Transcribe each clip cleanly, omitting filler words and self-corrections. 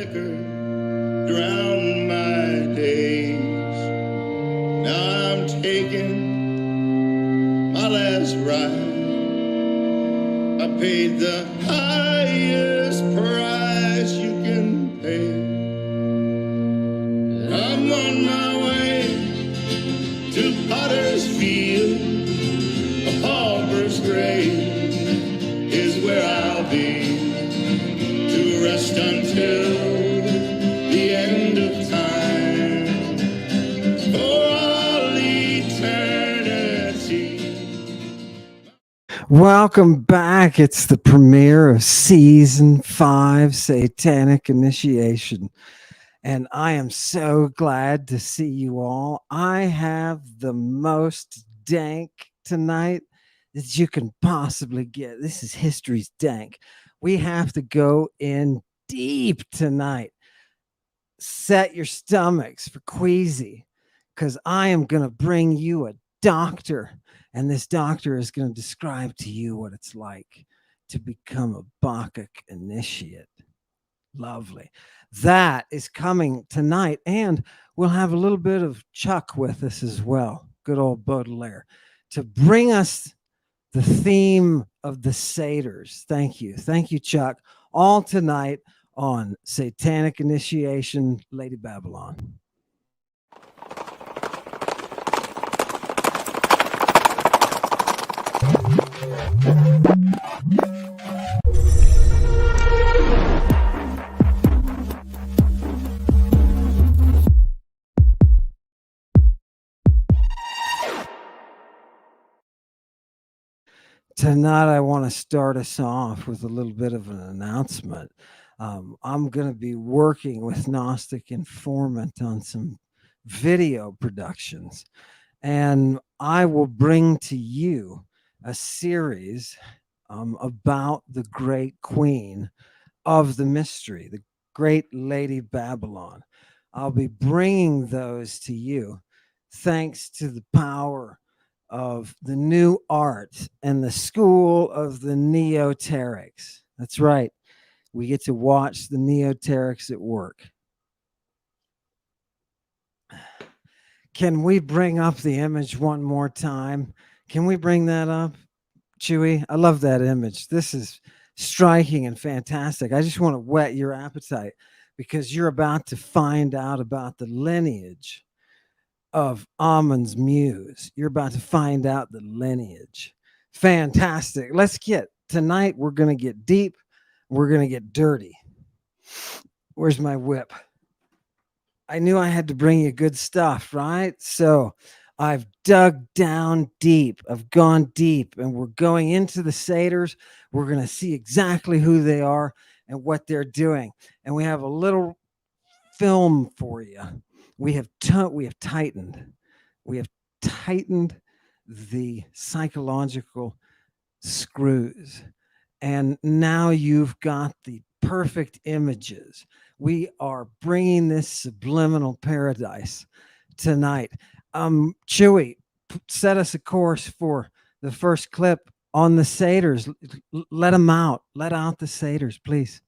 liquor drown my days. Now I'm taking my last ride. I paid the highest price you can pay. I'm on my way to Potter's Field. A pauper's grave is where I'll be, to rest until the end of time, for all eternity. Welcome back. It's the premiere of season 5, Satanic Initiation. And I am so glad to see you all. I have the most dank tonight that you can possibly get. This is history's dank. We have to go in deep tonight. Set your stomachs for queasy, because I am going to bring you a doctor. And this doctor is going to describe to you what it's like to become a Bacchic initiate. Lovely. That is coming tonight. And we'll have a little bit of Chuck with us as well. Good old Baudelaire, to bring us the theme of the satyrs. Thank you. Thank you, Chuck. All tonight on Satanic Initiation, Lady Babylon. Tonight, I want to start us off with a little bit of an announcement. I'm going to be working with Gnostic Informant on some video productions, and I will bring to you a series about the great queen of the mystery, the great Lady Babylon. I'll be bringing those to you thanks to the power of the new art and the school of the neoterics. That's right. We get to watch the neoterics at work. Can we bring up the image one more time? Can we bring that up, Chewy? I love that image. This is striking and fantastic. I just want to whet your appetite, because you're about to find out about the lineage of Amun's muse. You're about to find out the lineage. Fantastic. Let's get, tonight we're going to get deep. We're going to get dirty. Where's my whip? I knew I had to bring you good stuff, right? So I've dug down deep. I've gone deep, and we're going into the satyrs. We're going to see exactly who they are and what they're doing. And we have a little film for you. We have tightened the psychological screws, and now you've got the perfect images. We are bringing this subliminal paradise tonight. Chewy, set us a course for the first clip on the satyrs. Let them out. Let out the satyrs, please.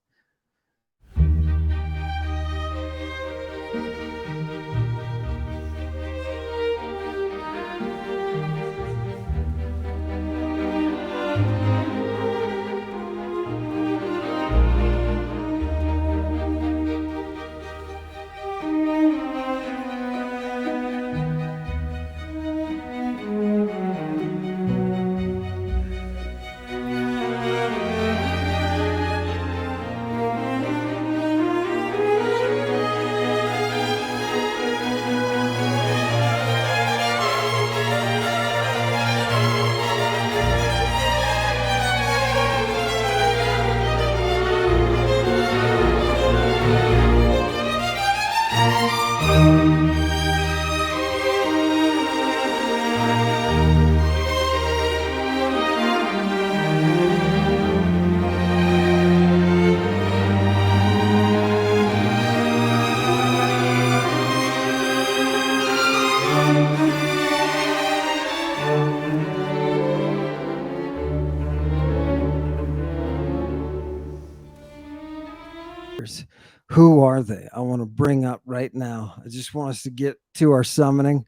Who are they? I want to bring up right now. I just want us to get to our summoning.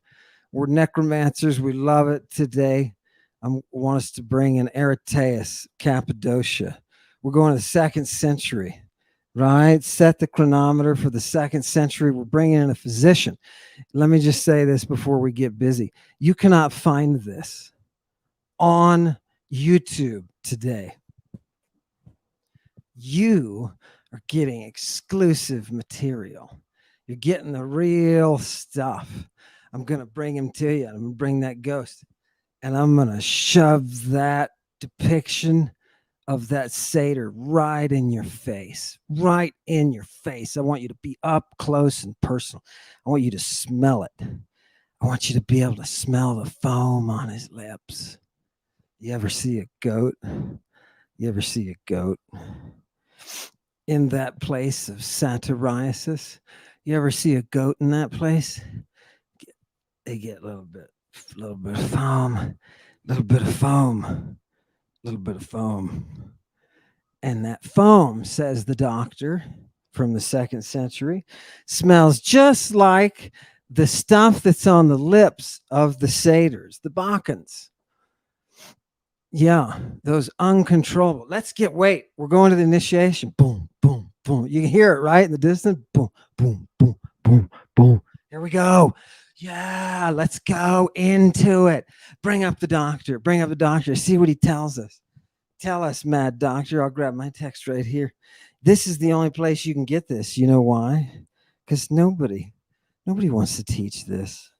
We're necromancers. We love it today. I want us to bring in Aretaeus, Cappadocia. We're going to the 2nd century, right? Set the chronometer for the 2nd century. We're bringing in a physician. Let me just say this before we get busy. You cannot find this on YouTube today. You are getting exclusive material. You're getting the real stuff. I'm going to bring him to you. I'm going to bring that ghost. And I'm going to shove that depiction of that satyr right in your face. Right in your face. I want you to be up close and personal. I want you to smell it. I want you to be able to smell the foam on his lips. You ever see a goat? You ever see a goat in that place of satyriasis? You ever see a goat in that place? They get a little bit of foam, little bit of foam, little bit of foam. And that foam, says the doctor from the 2nd century, smells just like the stuff that's on the lips of the satyrs, the Bacchanals. Yeah, those uncontrollable. Wait, we're going to the initiation. Boom, boom, boom. You can hear it, right? In the distance. Boom, boom, boom, boom, boom. Here we go. Yeah, let's go into it. Bring up the doctor. Bring up the doctor. See what he tells us. Tell us, mad doctor. I'll grab my text right here. This is the only place you can get this. You know why? Because nobody wants to teach this.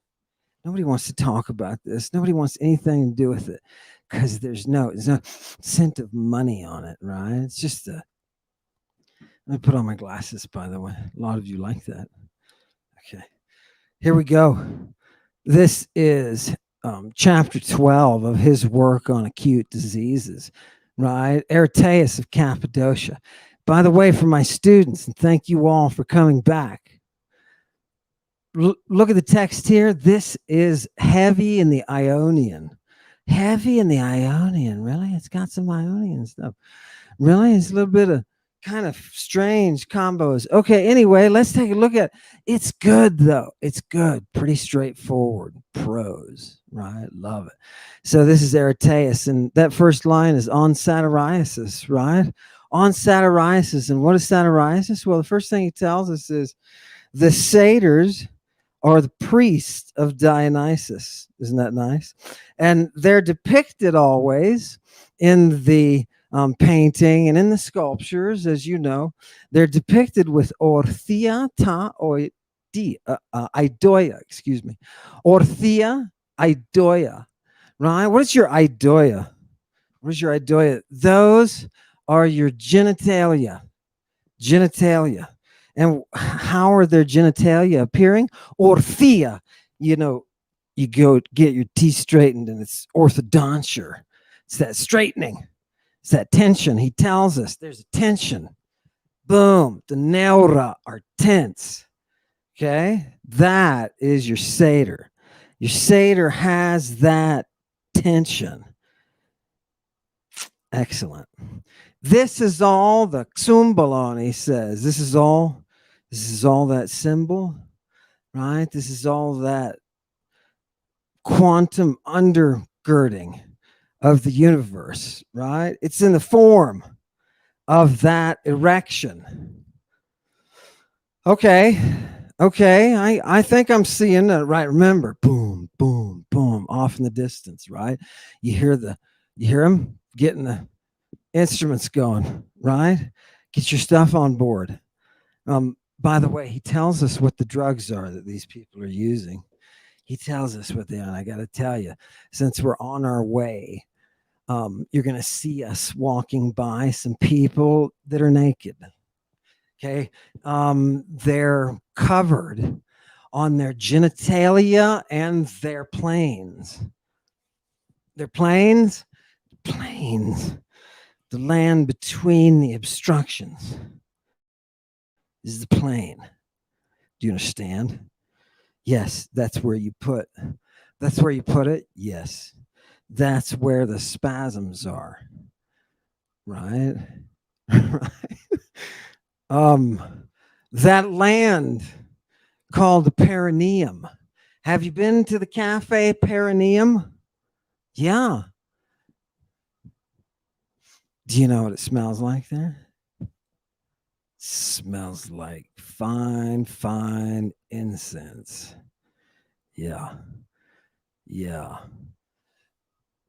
Nobody wants to talk about this. Nobody wants anything to do with it because there's no scent of money on it, right? It's just let me put on my glasses, by the way. A lot of you like that. Okay. Here we go. This is chapter 12 of his work on acute diseases, right? Aretaeus of Cappadocia. By the way, for my students, and thank you all for coming back. Look at the text here. This is heavy in the Ionian. Heavy in the Ionian, really? It's got some Ionian stuff. Really? It's a little bit of kind of strange combos. Okay, anyway, let's take a look at it. It's good, though. It's good. Pretty straightforward prose, right? Love it. So this is Aretaeus, and that first line is on satyriasis, right? On satyriasis. And what is satyriasis? Well, the first thing he tells us is the satyrs are the priests of Dionysus. Isn't that nice? And they're depicted always in the painting and in the sculptures, as you know. They're depicted with orthia ta idoia, excuse me. Orthia idoia, right? What is your idoia? What is your idoia? Those are your genitalia. Genitalia. And how are their genitalia appearing? Orthia. You know, you go get your teeth straightened and it's orthodonture. It's that straightening. It's that tension. He tells us there's a tension. Boom. The neura are tense. Okay? That is your satyr. Your satyr has that tension. Excellent. This is all the xumbalon, he says. This is all that symbol, right? This is all that quantum undergirding of the universe, right? It's in the form of that erection. Okay. I think I'm seeing that, right? Remember, boom, boom, boom, off in the distance, right? You hear him getting the instruments going, right? Get your stuff on board. By the way, he tells us what the drugs are that these people are using. He tells us what they are. And I got to tell you, since we're on our way, you're going to see us walking by some people that are naked. Okay. They're covered on their genitalia and their planes. Their planes. The land between the obstructions is the plane. Do you understand? Yes, that's where you put it. Yes. That's where the spasms are. Right? Right. That land called the perineum. Have you been to the cafe perineum? Yeah. Do you know what it smells like there? Smells like fine, fine incense. Yeah. Yeah.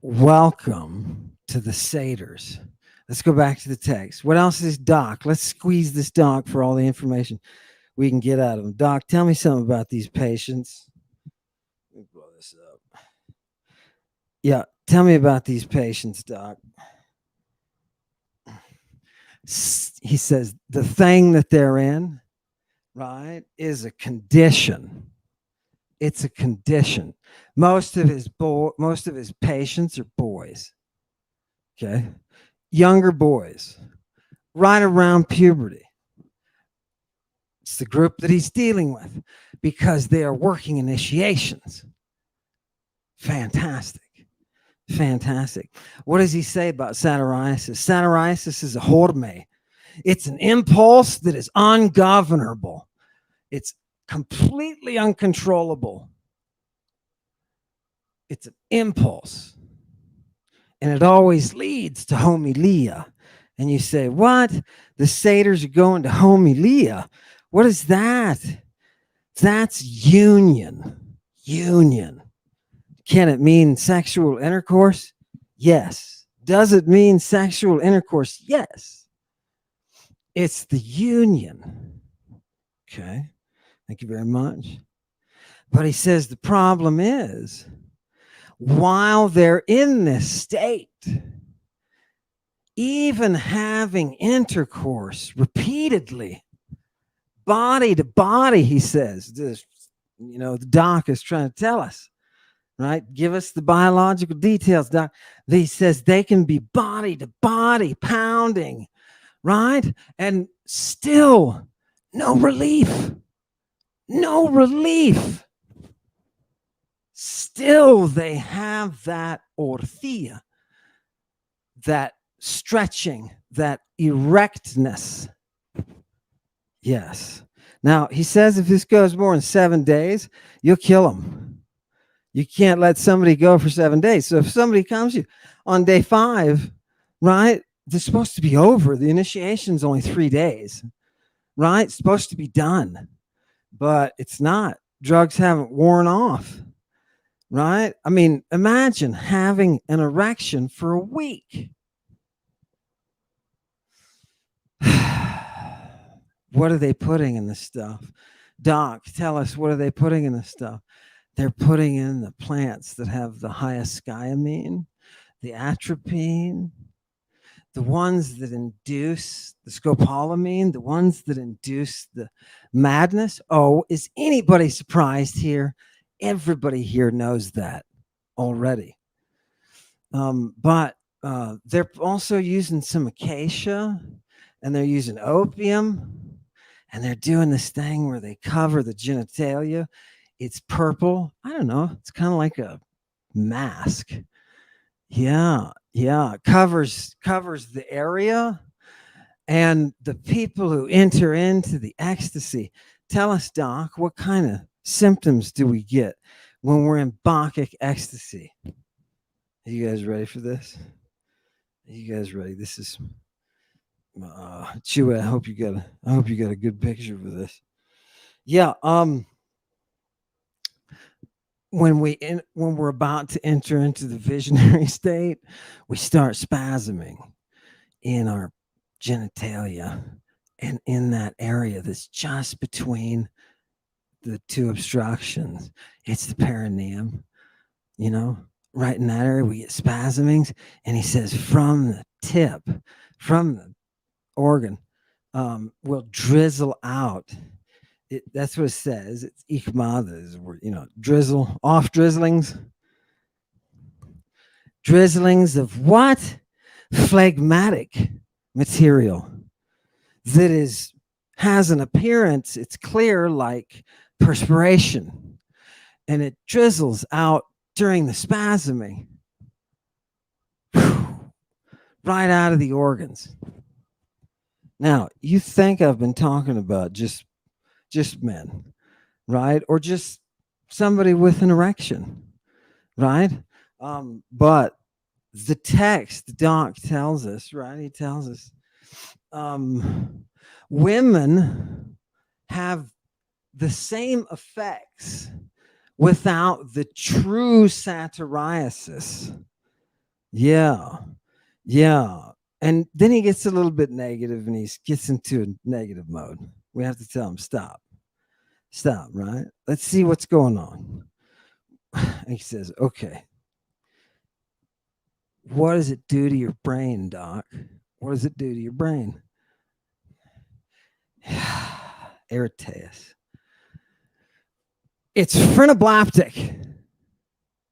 Welcome to the satyrs. Let's go back to the text. What else is Doc? Let's squeeze this Doc for all the information we can get out of him. Doc, tell me something about these patients. Let me blow this up. Yeah, tell me about these patients, Doc. He says the thing that they're in, right, is a condition. It's a condition. Most of his patients are boys. Okay, younger boys, right around puberty. It's the group that he's dealing with because they are working initiations. Fantastic. Fantastic. What does he say about satyriasis? Satyriasis is a horme. It's an impulse that is ungovernable. It's completely uncontrollable. It's an impulse. And it always leads to homilia. And you say, what? The satyrs are going to homilia. What is that? That's union. Union. Can it mean sexual intercourse? Yes. Does it mean sexual intercourse? Yes. It's the union. Okay. Thank you very much. But he says the problem is, while they're in this state, even having intercourse repeatedly, body to body, he says, this, the doc is trying to tell us, right? Give us the biological details, doc. He says they can be body to body pounding, right? And still no relief. No relief. Still they have that orthia, that stretching, that erectness. Yes. Now, he says if this goes more than 7 days, you'll kill him. You can't let somebody go for 7 days. So if somebody comes to you on day 5, right, they're supposed to be over. The initiation's only 3 days, right? It's supposed to be done, but it's not. Drugs haven't worn off, right? I mean, imagine having an erection for a week. What are they putting in this stuff? Doc, tell us, what are they putting in this stuff? They're putting in the plants that have the highest skyamine, the atropine, the ones that induce the scopolamine, the ones that induce the madness. Oh, is anybody surprised here? Everybody here knows that already. But they're also using some acacia, and they're using opium, and they're doing this thing where they cover the genitalia. It's purple. I don't know. It's kind of like a mask. Yeah. Covers the area. And the people who enter into the ecstasy, tell us, Doc, what kind of symptoms do we get when we're in Bacchic ecstasy? Are you guys ready for this? Are you guys ready? This is Chewy. I hope you got a good picture for this. Yeah. When we're about to enter into the visionary state, we start spasming in our genitalia and in that area that's just between the two obstructions. It's the perineum, right in that area we get spasmings. And he says from the tip, from the organ, will drizzle out. That's what it says. It's ikmadas, drizzle, off drizzlings. Drizzlings of what? Phlegmatic material that has an appearance, it's clear like perspiration, and it drizzles out during the spasming. Right out of the organs. Now, you think I've been talking about just men, right? Or just somebody with an erection, right? But the text, the doc tells us, right? He tells us women have the same effects without the true satyriasis. Yeah. Yeah. And then he gets a little bit negative and he gets into a negative mode. We have to tell him, stop, right? Let's see what's going on. And he says, okay, what does it do to your brain, doc? What does it do to your brain? Irritates. It's phrenoloptic.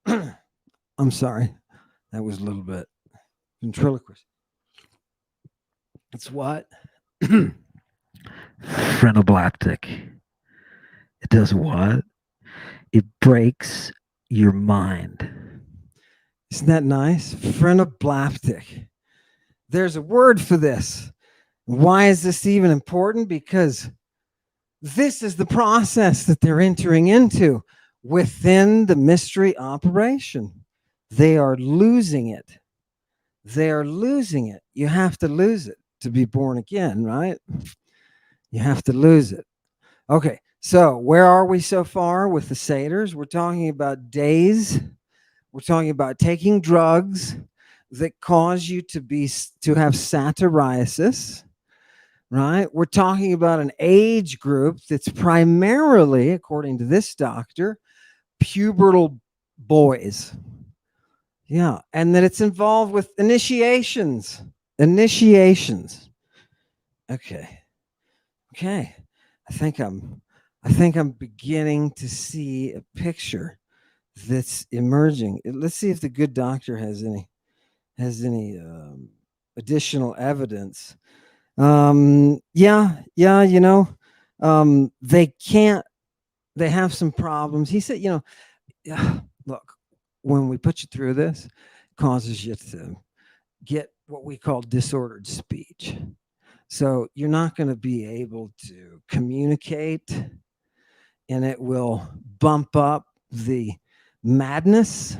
I'm sorry. That was a little bit ventriloquist. It's what? Phrenoloptic. It does what? It breaks your mind. Isn't that nice? Phrenoloptic. There's a word for this. Why is this even important? Because this is the process that they're entering into within the mystery operation. They are losing it. They are losing it. You have to lose it to be born again, right? You have to lose it. Okay, so where are we so far with the satyrs? We're talking about days. We're talking about taking drugs that cause you to have satyriasis, right? We're talking about an age group that's primarily, according to this doctor, pubertal boys. Yeah, and that it's involved with initiations. Initiations. Okay. Okay. I think I'm beginning to see a picture that's emerging. Let's see if the good doctor has any additional evidence. Yeah, they can't. They have some problems. He said, look, when we put you through this, it causes you to get what we call disordered speech. So you're not going to be able to communicate, and it will bump up the madness.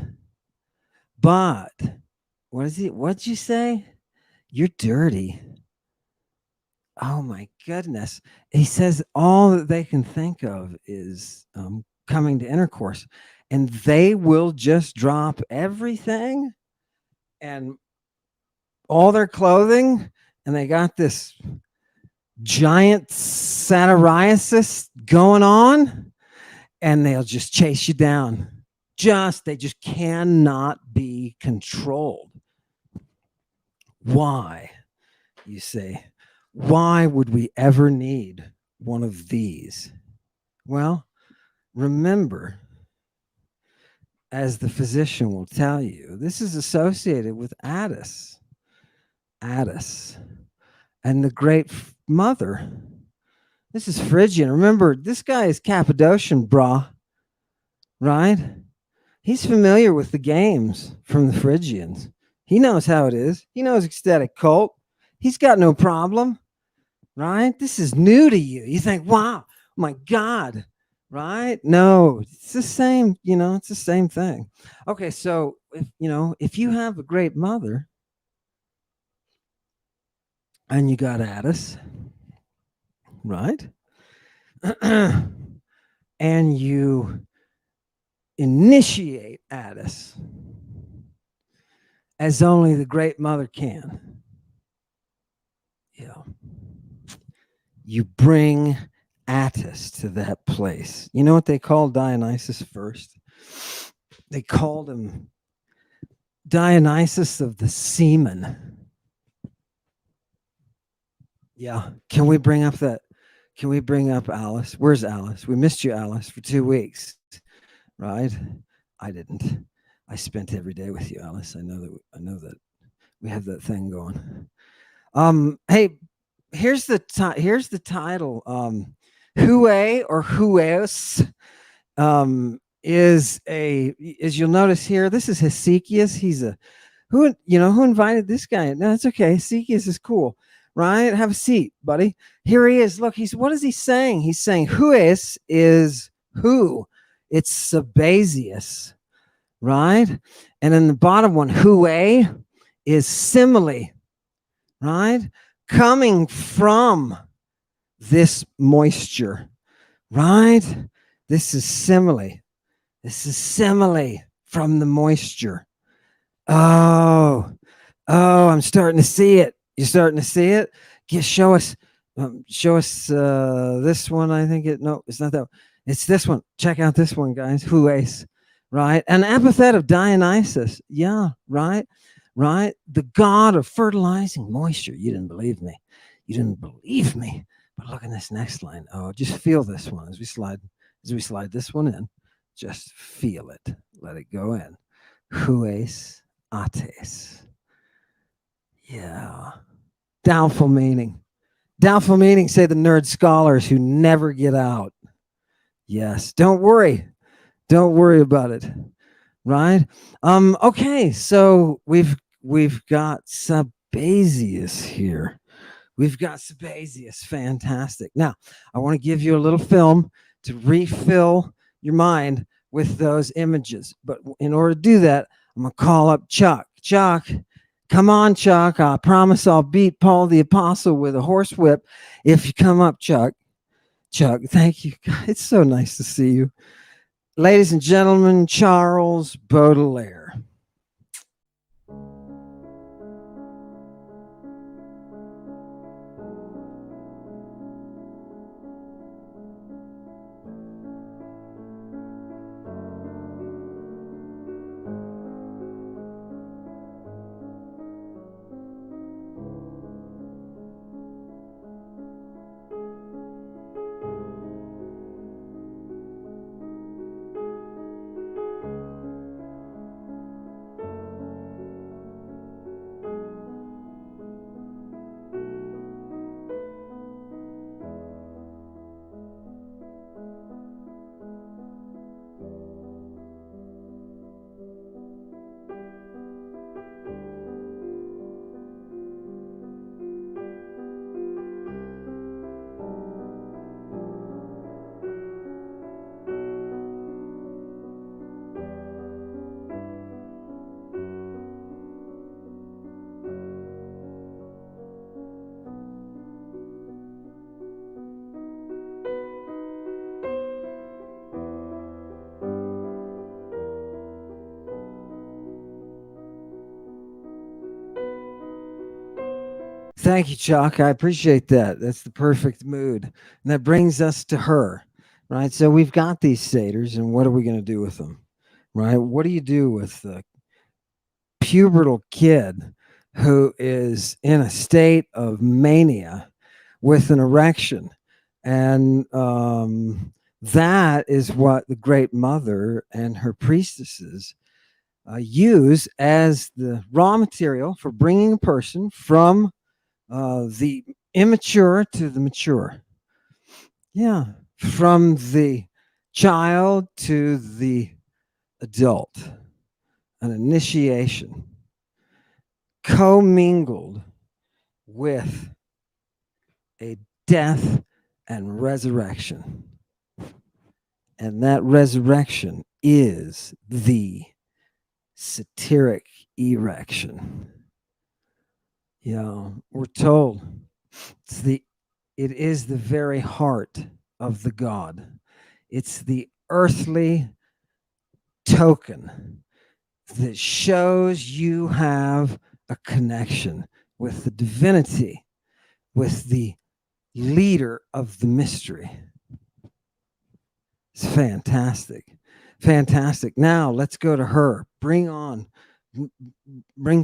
But what'd you say? You're dirty. Oh my goodness. He says all that they can think of is coming to intercourse, and they will just drop everything and all their clothing, and they got this giant satyriasis going on, and they'll just chase you down. They just cannot be controlled. Why, you say? Why would we ever need one of these? Well, remember, as the physician will tell you, this is associated with Attis, and the Great Mother. This is Phrygian. Remember, this guy is Cappadocian, brah, right? He's familiar with the games from the Phrygians. He knows how it is. He knows ecstatic cult. He's got no problem, right? This is new to you. You think, wow, oh my God, right? No, it's the same, it's the same thing. Okay, so if you have a great mother and you got Attis, right? And you initiate Attis as only the great mother can. Yeah. You bring Attis to that place. You know what they called Dionysus first? They called him Dionysus of the semen. Yeah. Can we bring up Alice? Where's Alice? We missed you, Alice, for 2 weeks, right? I didn't. I spent every day with you, Alice. I know that we have that thing going. Hey, here's the title. Hue or Hueos is as you'll notice here, this is Hesychius. He's who invited this guy? No, it's okay. Hesychius is cool. right? Have a seat, buddy. Here he is. Look, what is he saying? He's saying hues is who. It's Sabazius, right? And then the bottom one, hue, is simile, right? Coming from this moisture, right? This is simile. This is simile from the moisture. Oh, I'm starting to see it. You're starting to see it? Show us this one. I think no, it's not that one. It's this one. Check out this one, guys. Hues, right? An epithet of Dionysus. Yeah, right? Right? The god of fertilizing moisture. You didn't believe me. You didn't believe me. But look at this next line. Oh, just feel this one as we slide this one in. Just feel it. Let it go in. Hues ates. Yeah. Doubtful meaning. Doubtful meaning, say the nerd scholars who never get out. Yes. Don't worry. Don't worry about it. Right? Okay, so we've got Sabazius here. We've got Sabazius. Fantastic. Now, I want to give you a little film to refill your mind with those images. But in order to do that, I'm going to call up Chuck. Chuck, come on, Chuck. I promise I'll beat Paul the Apostle with a horsewhip if you come up, Chuck. Chuck, thank you. It's so nice to see you. Ladies and gentlemen, Charles Baudelaire. Thank you, Chuck. I appreciate that. That's the perfect mood. And that brings us to her, right? So we've got these satyrs, and what are we going to do with them, right? What do you do with the pubertal kid who is in a state of mania with an erection? And that is what the Great Mother and her priestesses use as the raw material for bringing a person from the immature to the mature. Yeah. From the child to the adult. An initiation commingled with a death and resurrection. And that resurrection is the satiric erection. We're told it is the very heart of the God. It's the earthly token that shows you have a connection with the divinity, with the leader of the mystery. It's fantastic. Fantastic. Now let's go to her. Bring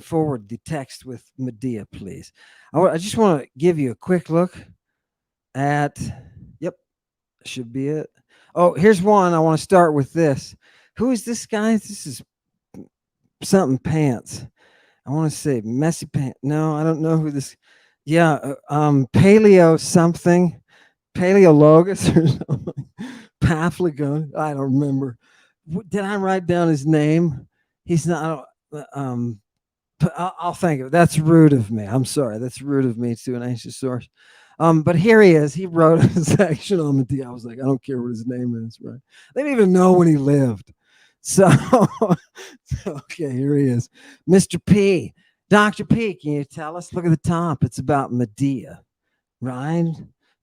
forward the text with Medea, please. I just want to give you a quick look at, should be it. Oh, here's one. I want to start with this. Who is this guy? This is something pants. I want to say messy pants. No, I don't know who this. Yeah, paleo something, paleologus or something. Paphlegon. I don't remember. Did I write down his name? He's not. I'll think of it. That's rude of me. I'm sorry. That's rude of me to an ancient source. But here he is. He wrote a section on Medea. I was like, I don't care what his name is, right? They didn't even know when he lived. So, okay, here he is. Mr. P. Dr. P, can you tell us? Look at the top. It's about Medea, right?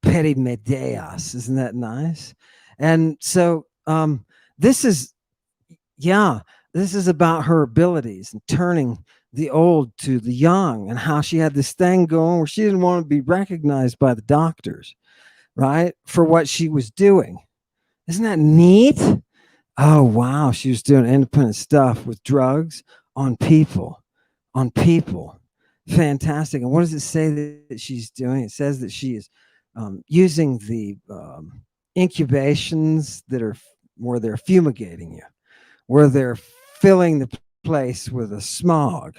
Perimedeas. Isn't that nice? And so this is, yeah, this is about her abilities and turning the old to the young, and how she had this thing going where she didn't want to be recognized by the doctors, right? For what she was doing. Isn't that neat? Oh, wow. She was doing independent stuff with drugs on people, on people. Fantastic. And what does it say that she's doing? It says that she is using the incubations that are where they're fumigating you, where they're filling the place with a smog,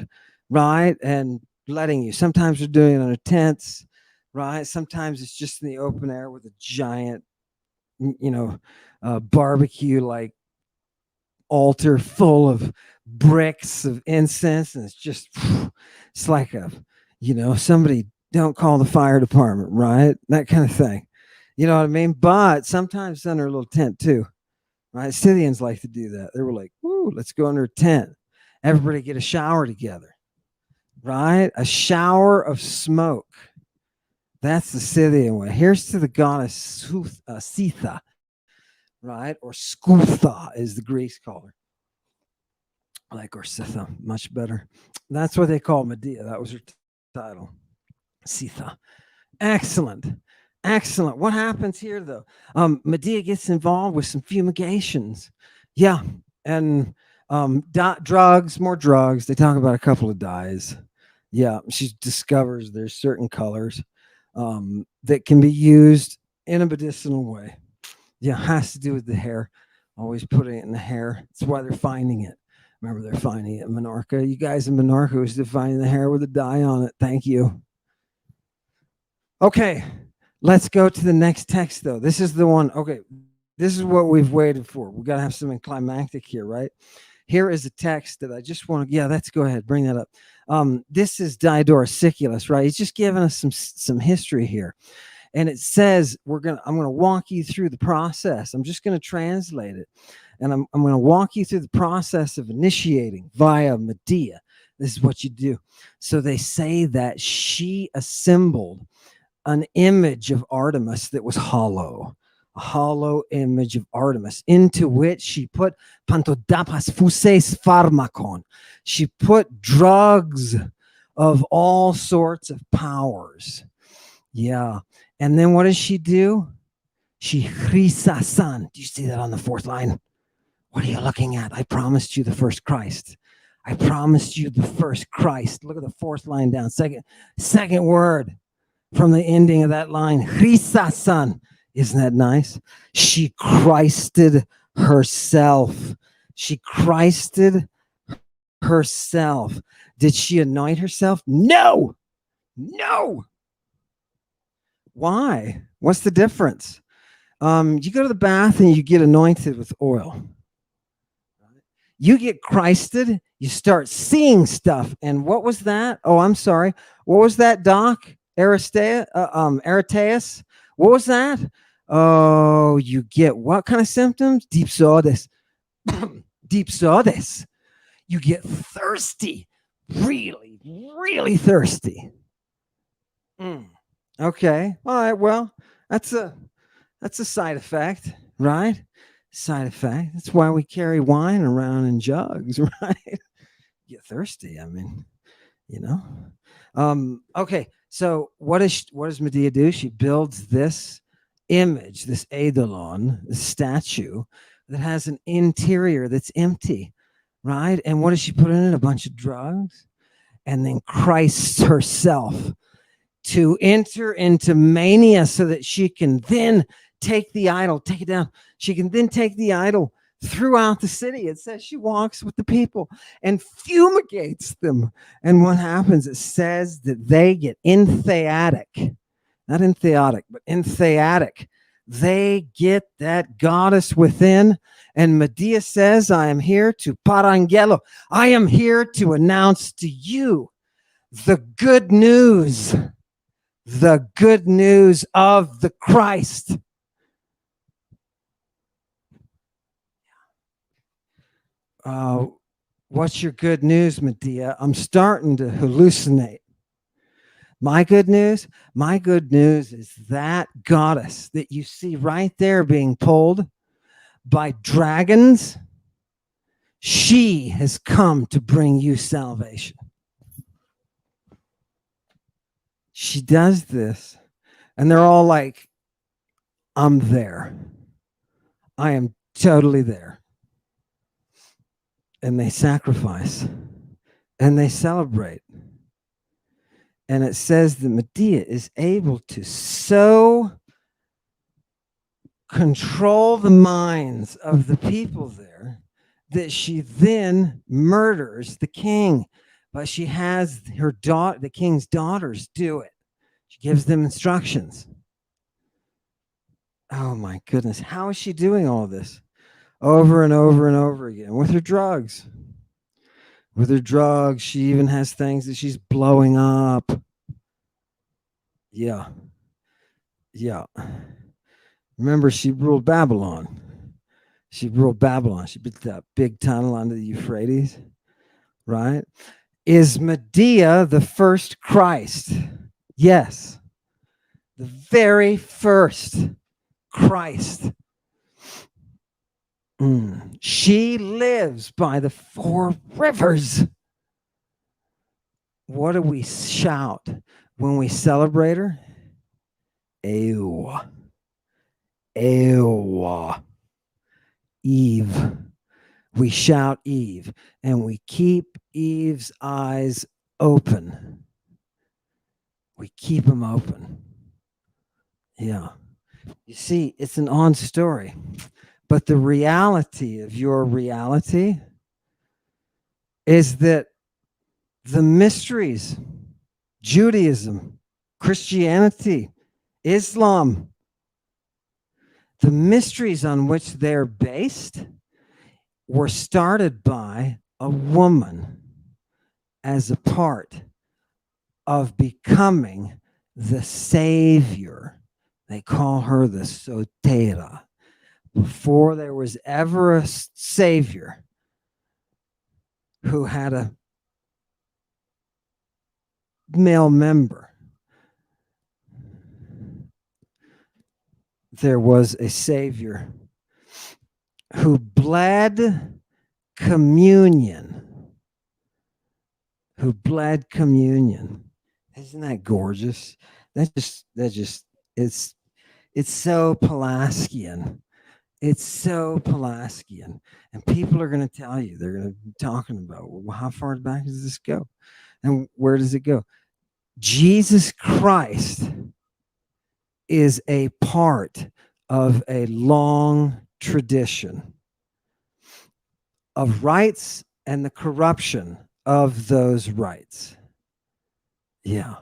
right? And letting you, sometimes they're doing it under tents, right? Sometimes it's just in the open air with a giant, barbecue like altar full of bricks of incense. And it's just, it's like somebody don't call the fire department, right? That kind of thing. You know what I mean? But sometimes it's under a little tent too. Right? Scythians like to do that. They were like, "Woo, let's go under a tent. Everybody get a shower together." Right? A shower of smoke. That's the Scythian way. Here's to the goddess Sitha, right? Or Skutha, as the Greeks call her. Or Sitha, much better. That's what they call Medea. That was her title. Sitha. Excellent. Excellent. What happens here, though? Medea gets involved with some fumigations. Yeah. And drugs, more drugs. They talk about a couple of dyes. Yeah. She discovers there's certain colors that can be used in a medicinal way. Yeah. Has to do with the hair. Always putting it in the hair. That's why they're finding it. Remember, they're finding it in Minorca. You guys in Minorca who's finding the hair with a dye on it. Thank you. Okay. Let's go to the next text, though. This is the one. Okay, this is what we've waited for. We've got to have something climactic here, right? Here is a text that I just want to, let's go ahead. Bring that up. This is Diodorus Siculus, right? He's just giving us some history here. And it says, I'm going to walk you through the process. I'm just going to translate it. And I'm going to walk you through the process of initiating via Medea. This is what you do. So they say that she assembled an image of Artemis that was hollow, a hollow image of Artemis, into which she put pantodapas phuses pharmakon. She put drugs of all sorts of powers. Yeah. And then what does she do? She chrysasan. Do you see that on the fourth line? What are you looking at? I promised you the first Christ. I promised you the first Christ. Look at the fourth line down. Second word from the ending of that line. Chrysasan. Isn't that nice? She Christed herself. She Christed herself. Did she anoint herself? No. Why? What's the difference? You go to the bath and you get anointed with oil. You get Christed, you start seeing stuff. And what was that? Oh, I'm sorry. What was that, Doc? Aristeas? What was that? Oh, you get what kind of symptoms? Deep soreness. Deep soreness. You get thirsty. Really, really thirsty. Okay. All right. Well, that's a side effect, right? Side effect. That's why we carry wine around in jugs, right? Get thirsty. I mean, Okay. So what does Medea do? She builds this image, this eidolon, this statue that has an interior that's empty, right? And what does she put in it? A bunch of drugs, and then Christ herself to enter into mania so that she can then take the idol, take it down. She can then take the idol throughout the city. It says she walks with the people and fumigates them. And what happens? It says that they get entheatic, not entheotic, but entheatic. They get that goddess within. And Medea says, I am here to parangelo. I am here to announce to you the good news of the Christ. What's your good news, Medea? I'm starting to hallucinate. My good news is that goddess that you see right there being pulled by dragons. She has come to bring you salvation. She does this, and they're all like, I'm there. I am totally there. And they sacrifice and they celebrate. And it says that Medea is able to so control the minds of the people there that she then murders the king. But she has her daughter, the king's daughters, do it. She gives them instructions. Oh my goodness. How is she doing all this? Over and over and over again with her drugs. With her drugs, she even has things that she's blowing up. Yeah. Remember, she ruled Babylon. She built that big tunnel under the Euphrates, right? Is Medea the first Christ? Yes. The very first Christ. She lives by the 4 rivers. What do we shout when we celebrate her? Ew. Eve. We shout Eve, and we keep Eve's eyes open. We keep them open. Yeah. You see, it's an on story. But the reality of your reality is that the mysteries, Judaism, Christianity, Islam, the mysteries on which they're based were started by a woman as a part of becoming the savior. They call her the Sotera. Before there was ever a savior who had a male member, there was a savior who bled communion. Isn't that gorgeous? It's so Pulaskian. It's so Pulaskian. And people are going to tell you, they're going to be talking about, well, how far back does this go? And where does it go? Jesus Christ is a part of a long tradition of rights and the corruption of those rights. Yeah.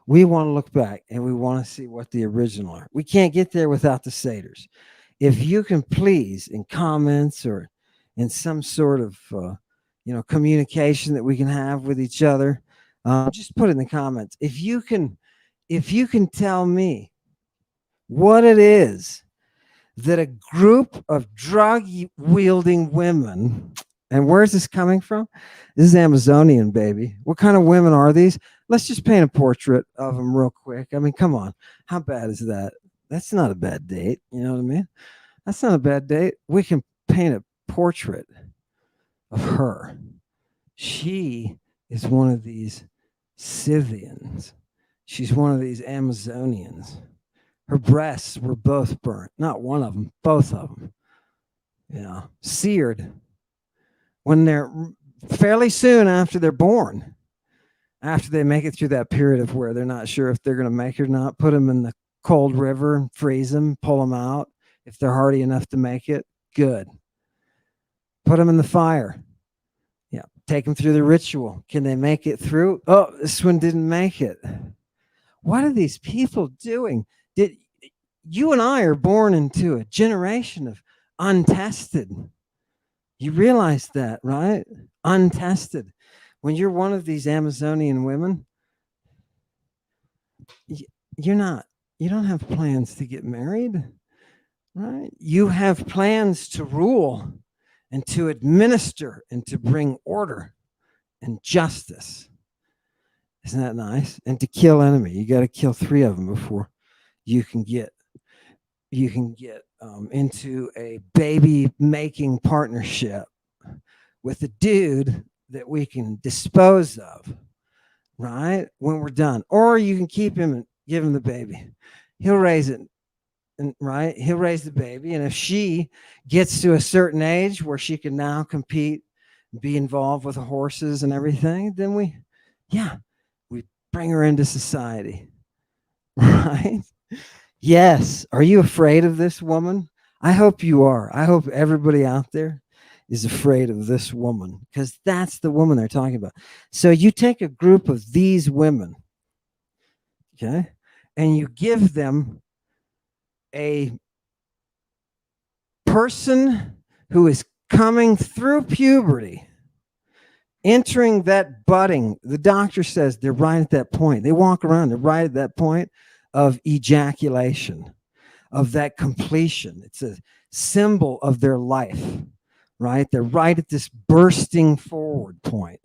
We want to look back and we want to see what the original are. We can't get there without the satyrs. If you can please, in comments or in some sort of communication that we can have with each other, just put in the comments. If you can tell me what it is that a group of drug wielding women, and where's this coming from? This is Amazonian, baby. What kind of women are these? Let's just paint a portrait of them real quick. I mean, come on. How bad is that? That's not a bad date. You know what I mean? That's not a bad date. We can paint a portrait of her. She is one of these Scythians. She's one of these Amazonians. Her breasts were both burnt. Not one of them, both of them. Yeah, seared. When they're fairly soon after they're born, after they make it through that period of where they're not sure if they're going to make it or not, put them in the cold river, freeze them, pull them out. If they're hardy enough to make it, good. Put them in the fire. Yeah, take them through the ritual. Can they make it through? Oh, this one didn't make it. What are these people doing? you and I are born into a generation of untested. You realize that, right? Untested. When you're one of these Amazonian women, you're not, you don't have plans to get married, right? You have plans to rule and to administer and to bring order and justice. Isn't that nice? And to kill enemy. You got to kill 3 of them before you can get into a baby making partnership with a dude that we can dispose of, right? When we're done. Or you can keep him and give him the baby. He'll raise it, and right? He'll raise the baby. And if she gets to a certain age where she can now compete, be involved with the horses and everything, then we bring her into society, right? Yes. Are you afraid of this woman? I hope you are. I hope everybody out there is afraid of this woman, because that's the woman they're talking about. So you take a group of these women, okay, and you give them a person who is coming through puberty, entering that budding. The doctor says they're right at that point. They walk around, they're right at that point of ejaculation, of that completion. It's a symbol of their life, right? They're right at this bursting forward point,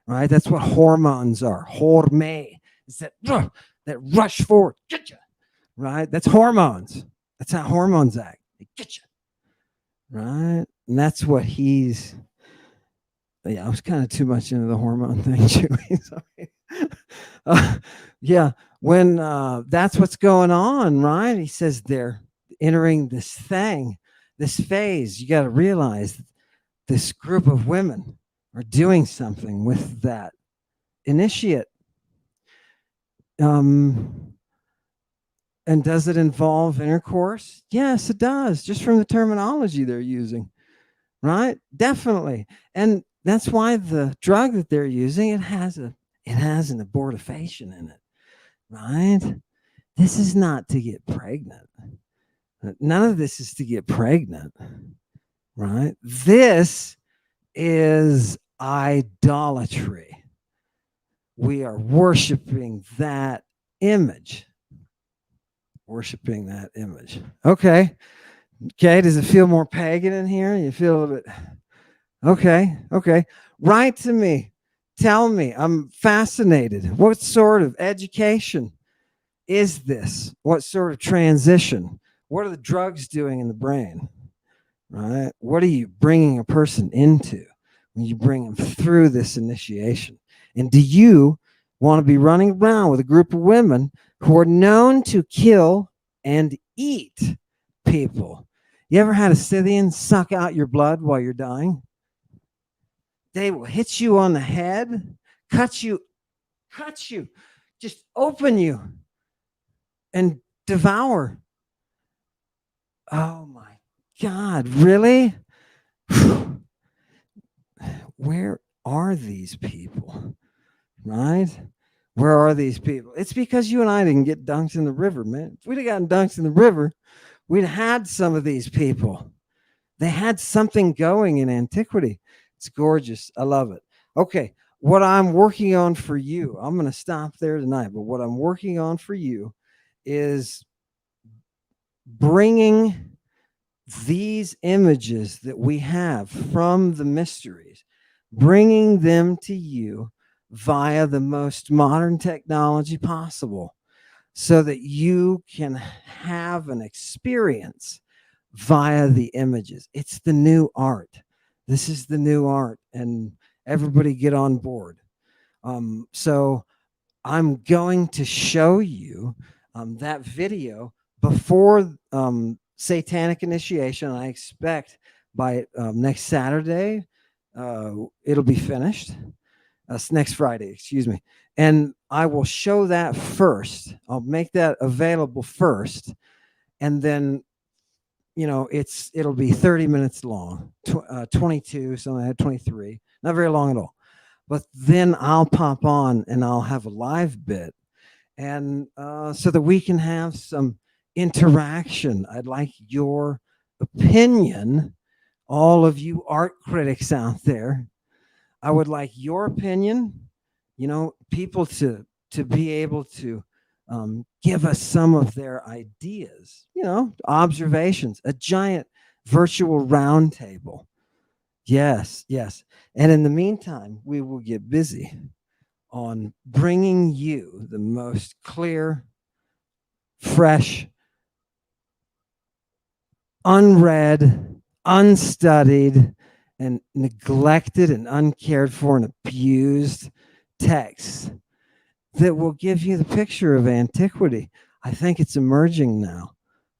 right? That's what hormones are. Hormone is that rush forward, get you, right? That's hormones. That's how hormones act. They get you, right? And that's what he's. Yeah, I was kind of too much into the hormone thing, Chewy. Sorry. Yeah, when that's what's going on, right? He says they're entering this thing, this phase. You got to realize this group of women are doing something with that initiate. And does it involve intercourse? Yes, it does, just from the terminology they're using, right? Definitely. And that's why the drug that they're using, it has an abortifacient in it, right? This is not to get pregnant. None of this is to get pregnant, right? This is idolatry. We are worshiping that image. Worshiping that image. Okay. Does it feel more pagan in here? You feel a little bit. Okay. Write to me. Tell me. I'm fascinated. What sort of education is this? What sort of transition? What are the drugs doing in the brain? Right? What are you bringing a person into when you bring them through this initiation? And do you want to be running around with a group of women who are known to kill and eat people? You ever had a Scythian suck out your blood while you're dying? They will hit you on the head, cut you, just open you and devour. Oh my God, really? Where are these people? Right? Where are these people? It's because you and I didn't get dunked in the river, man. If we'd have gotten dunked in the river, we'd have had some of these people. They had something going in antiquity. It's gorgeous. I love it. Okay, what I'm working on for you, I'm going to stop there tonight, but what I'm working on for you is bringing these images that we have from the mysteries, bringing them to you via the most modern technology possible so that you can have an experience via the images. It's the new art. This is the new art, and everybody get on board. So I'm going to show you that video before Satanic initiation. I expect by next Saturday, it'll be finished. Next Friday, excuse me. And I will show that first. I'll make that available first. And then it'll be 30 minutes long, 22, so I had 23, not very long at all. But then I'll pop on and I'll have a live bit, and so that we can have some interaction. I'd like your opinion, all of you art critics out there. I would like your opinion, people to be able to give us some of their ideas, observations, a giant virtual round table. Yes, yes. And in the meantime, we will get busy on bringing you the most clear, fresh, unread, unstudied, and neglected and uncared for and abused texts that will give you the picture of antiquity. I think it's emerging now.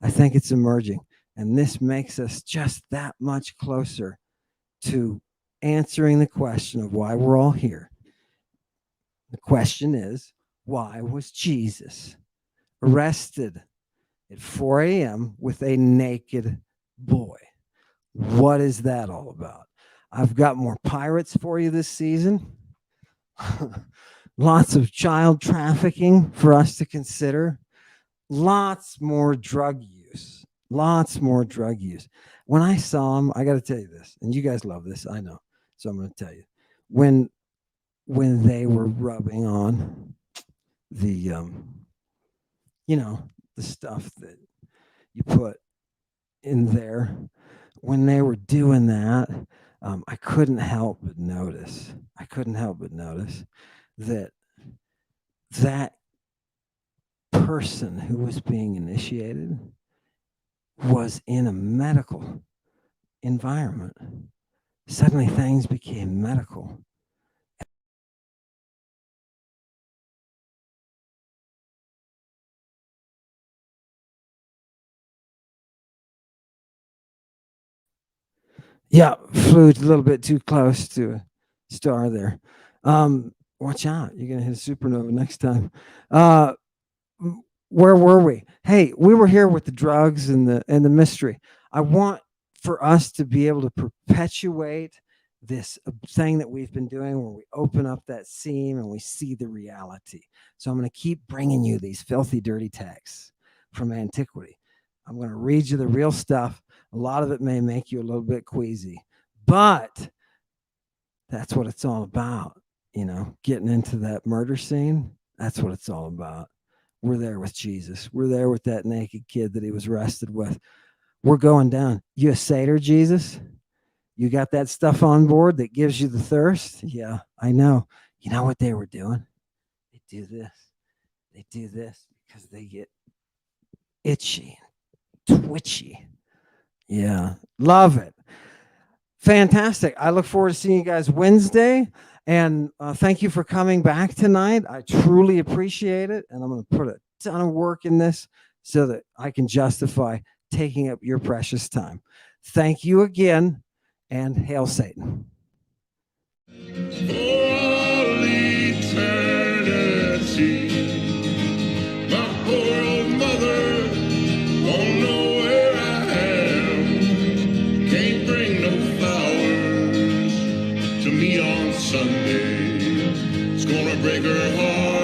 I think it's emerging. And this makes us just that much closer to answering the question of why we're all here. The question is, why was Jesus arrested at 4 a.m. with a naked boy? What is that all about? I've got more pirates for you this season. Lots of child trafficking for us to consider. Lots more drug use. Lots more drug use. When I saw him, I got to tell you this, and you guys love this, I know. So I'm going to tell you. When they were rubbing on the the stuff that you put in there, when they were doing that, I couldn't help but notice that person who was being initiated was in a medical environment. Suddenly things became medical. Yeah, flew a little bit too close to a star there. Watch out, you're gonna hit a supernova next time. Where were we? Hey, we were here with the drugs and the mystery. I want for us to be able to perpetuate this thing that we've been doing where we open up that seam and we see the reality. So I'm going to keep bringing you these filthy, dirty texts from antiquity. I'm going to read you the real stuff. A lot of it may make you a little bit queasy, but that's what it's all about. Getting into that murder scene. That's what it's all about. We're there with Jesus. We're there with that naked kid that he was arrested with. We're going down. You a satyr, Jesus? You got that stuff on board that gives you the thirst? Yeah, I know. You know what they were doing? They do this. They do this because they get itchy, twitchy. Yeah, love it. Fantastic. I look forward to seeing you guys Wednesday. And thank you for coming back tonight. I truly appreciate it. And I'm going to put a ton of work in this so that I can justify taking up your precious time. Thank you again, and hail Satan. For all eternity, my poor old mother won't know where I am. Can't bring no flowers to me on Sunday. It's gonna break her heart.